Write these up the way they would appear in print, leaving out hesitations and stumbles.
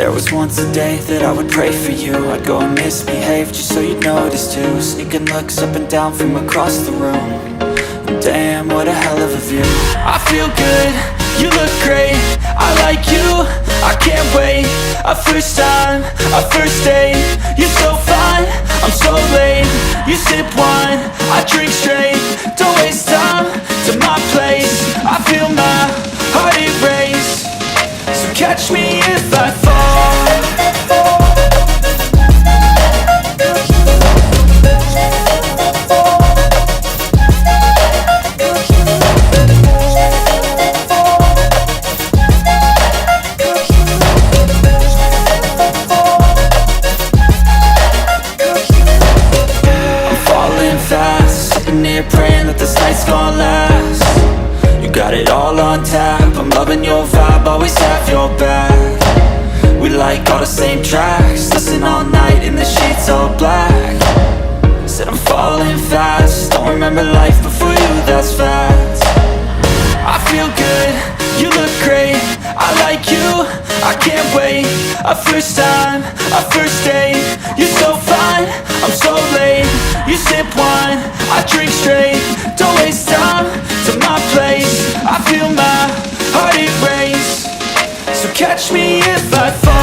There was once a day that I would pray for you. I'd go and misbehave just so you'd notice too. Sneaking looks up and down from across the room. Damn, what a hell of a view. I feel good, you look great, I like you, I can't wait. A first time, a first date, you're so fine, I'm so late. You sip wine, I drink straight. Don't waste time to my place. I feel my heart erase. So catch me if I fall. Praying that this night's gonna last. You got it all on tap, I'm loving your vibe, always have your back. We like all the same tracks, listen all night in the sheets all black. Said I'm falling fast, don't remember life before you, that's fact. I feel good, you look great, I like you, I can't wait. A first time, a first date, you're so fine, I'm so late. You sip wine, I drink straight. Don't waste time to my place. I feel my heart erase. So catch me if I fall.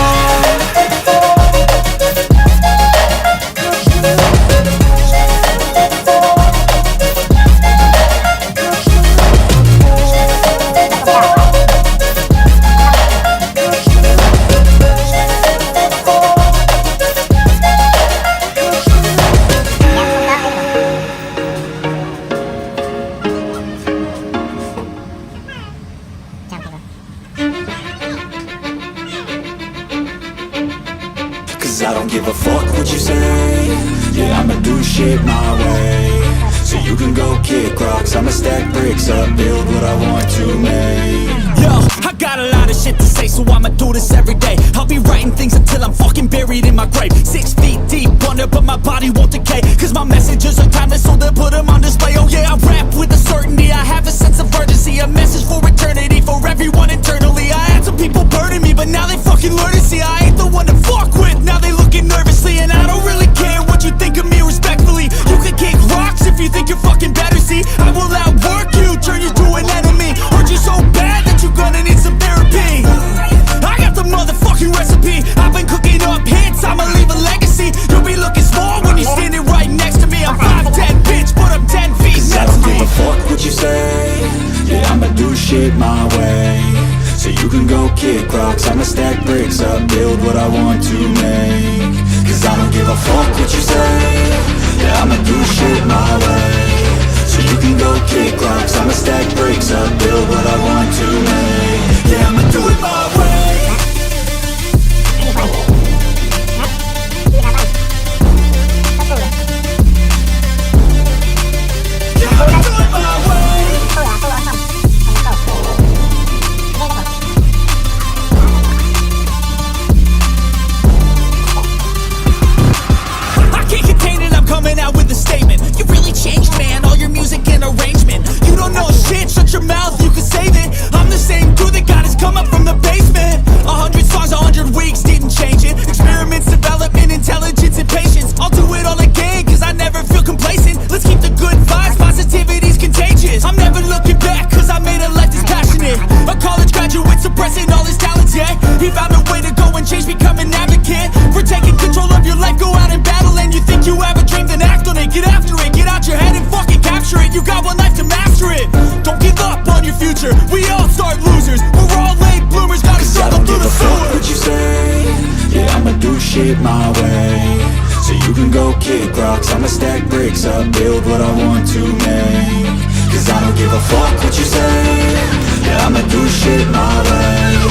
I don't give a fuck what you say. Yeah, I'ma do shit my way. So you can go kick rocks, I'ma stack bricks up, build what I want to make. Yo, I got a lot of shit to say, so I'ma do this every day. I'll be writing things until I'm fucking buried in my grave. 6 feet deep under, but my body won't decay. Cause my messages are timeless, so they'll put them on display. Oh yeah, I rap with a certainty, I have a sense of urgency. A message for eternity, for everyone internally. I had some people burning me, but now they fucking learn to see I ain't the one to fuck with, now they looking nervously. And I don't really care what you think of me respectfully. You can kick rocks if you think you're fucking better, see. I will outwork you, turn you to an enemy. Hurt you so bad that you're gonna need some therapy. I got the motherfucking recipe, I've been cooking up hits, I'ma leave a legacy. You'll be looking small when you're standing right next to me. I'm 5'10", bitch, but I'm 10 feet next to me. I don't give a fuck what you say. Yeah, I'ma do shit my way. So you can go kick rocks, I'ma stack bricks up, build what I want to make. Cause I don't give a fuck what you say. Yeah, I'ma do shit my way. So you can go kick rocks, I'ma stack bricks up, build what I want to make. Yeah, I'ma do it my way. Shut your mouth, you can save it. I'm the same dude that got his come up from the basement. 100 songs, 100 weeks, didn't change it. Experiments, development, intelligence, and patience. I'll do it all again, cause I never feel complacent. Let's keep the good vibes, positivity's contagious. I'm never looking back, cause I made a life that's passionate. A college graduate suppressing all his talents, yeah. He found a way to go and change, become an advocate. For taking control of your life, go out and battle. And you think you have a dream, then act on it. Get after it, get out your head and fucking capture it. You got one life to master it. Don't give up on your future, we all start losers. We're all late bloomers, gotta struggle through the sewer. I don't give a fuck what you say. Yeah, I'ma do shit my way. So you can go kick rocks, I'ma stack bricks up, build what I want to make. Cause I don't give a fuck what you say. Yeah, I'ma do shit my way.